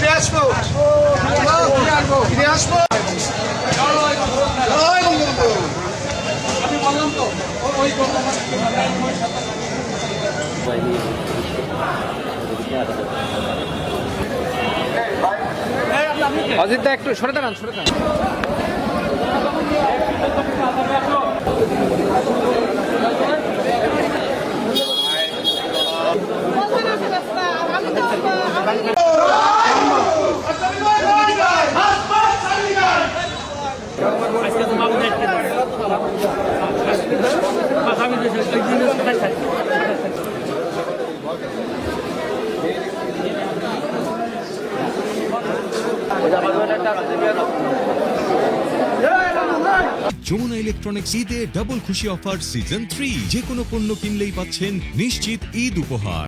ফিরে আসবো ফিরে আসবো। আমি বললাম তো ওই অজিত দা একটু সরে দাঁড়ান, সরে দাঁড়ান। যমুনা ইলেকট্রনিক্স ঈদে ডাবল খুশি অফার সিজন 3, যে কোনো পণ্য কিনলেই পাচ্ছেন নিশ্চিত ঈদ উপহার।